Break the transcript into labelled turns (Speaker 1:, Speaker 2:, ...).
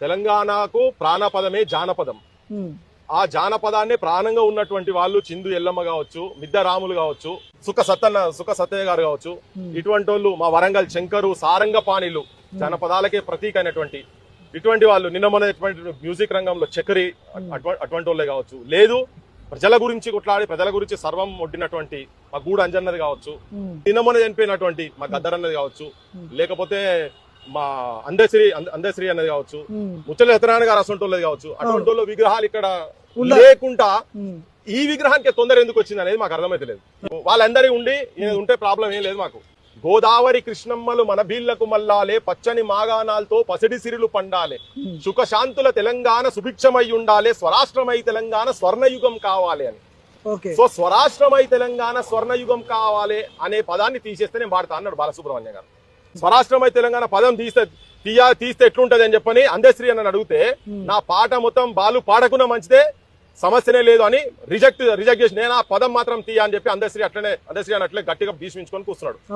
Speaker 1: తెలంగాణకు ప్రాణపదమే జానపదం. ఆ జానపదాన్ని ప్రాణంగా ఉన్నటువంటి వాళ్ళు చిందు ఎల్లమ్మ కావచ్చు, మిద్ద రాములు కావచ్చు, సుఖ సత్తయ్య గారు కావచ్చు, ఇటువంటి వాళ్ళు మా వరంగల్ శంకరు, సారంగపాణిలు జానపదాలకే ప్రతీక అయినటువంటి ఇటువంటి వాళ్ళు, నిన్న మొన్న మ్యూజిక్ రంగంలో చక్రి అటువంటి వాళ్ళే కావచ్చు, లేదు ప్రజల గురించి కొట్లాడి ప్రజల గురించి సర్వం ఒడ్డినటువంటి మా గూడు అంజన్నది కావచ్చు, నిన్న మొన్న చనిపోయినటువంటి మా గద్దరన్నది కావచ్చు, లేకపోతే మా అందశ్రీ అన్నది కావచ్చు, ముచ్చల సత్యనారాయణ గారు అసంటోళ్ళది కావచ్చు, అటువంటి వాళ్ళు విగ్రహాలు ఇక్కడ లేకుండా ఈ విగ్రహానికి తొందర ఎందుకు వచ్చింది అనేది మాకు అర్థమైతే లేదు. వాళ్ళందరి ఉంటే ప్రాబ్లం ఏం లేదు మాకు. గోదావరి కృష్ణమ్మలు మన బీళ్లకు మల్లాలే, పచ్చని మాగాణాలతో పసిడి సిరులు పండాలే, సుఖశాంతుల తెలంగాణ సుభిక్షమై ఉండాలే, స్వరాష్ట్రమై తెలంగాణ స్వర్ణయుగం కావాలి అని. సో స్వరాష్ట్రమై తెలంగాణ స్వర్ణయుగం కావాలి అనే పదాన్ని తీసేస్తే నేను వాడతా అన్నాడు బాలసుబ్రహ్మణ్యం గారు. స్వరాష్ట్రమై తెలంగాణ పదం తీస్తే ఎట్లుంటది అని చెప్పని అందశ్రీ అని అడిగితే, నా పాట మొత్తం బాలు పాడకున్నా మంచిదే, సమస్యనే లేదు అని రిజెక్ట్ చేసి, నేను ఆ పదం మాత్రం తీయ అని చెప్పి అందశ్రీ అని అట్లే గట్టిగా భీష్మించుకొని కూర్చున్నాడు.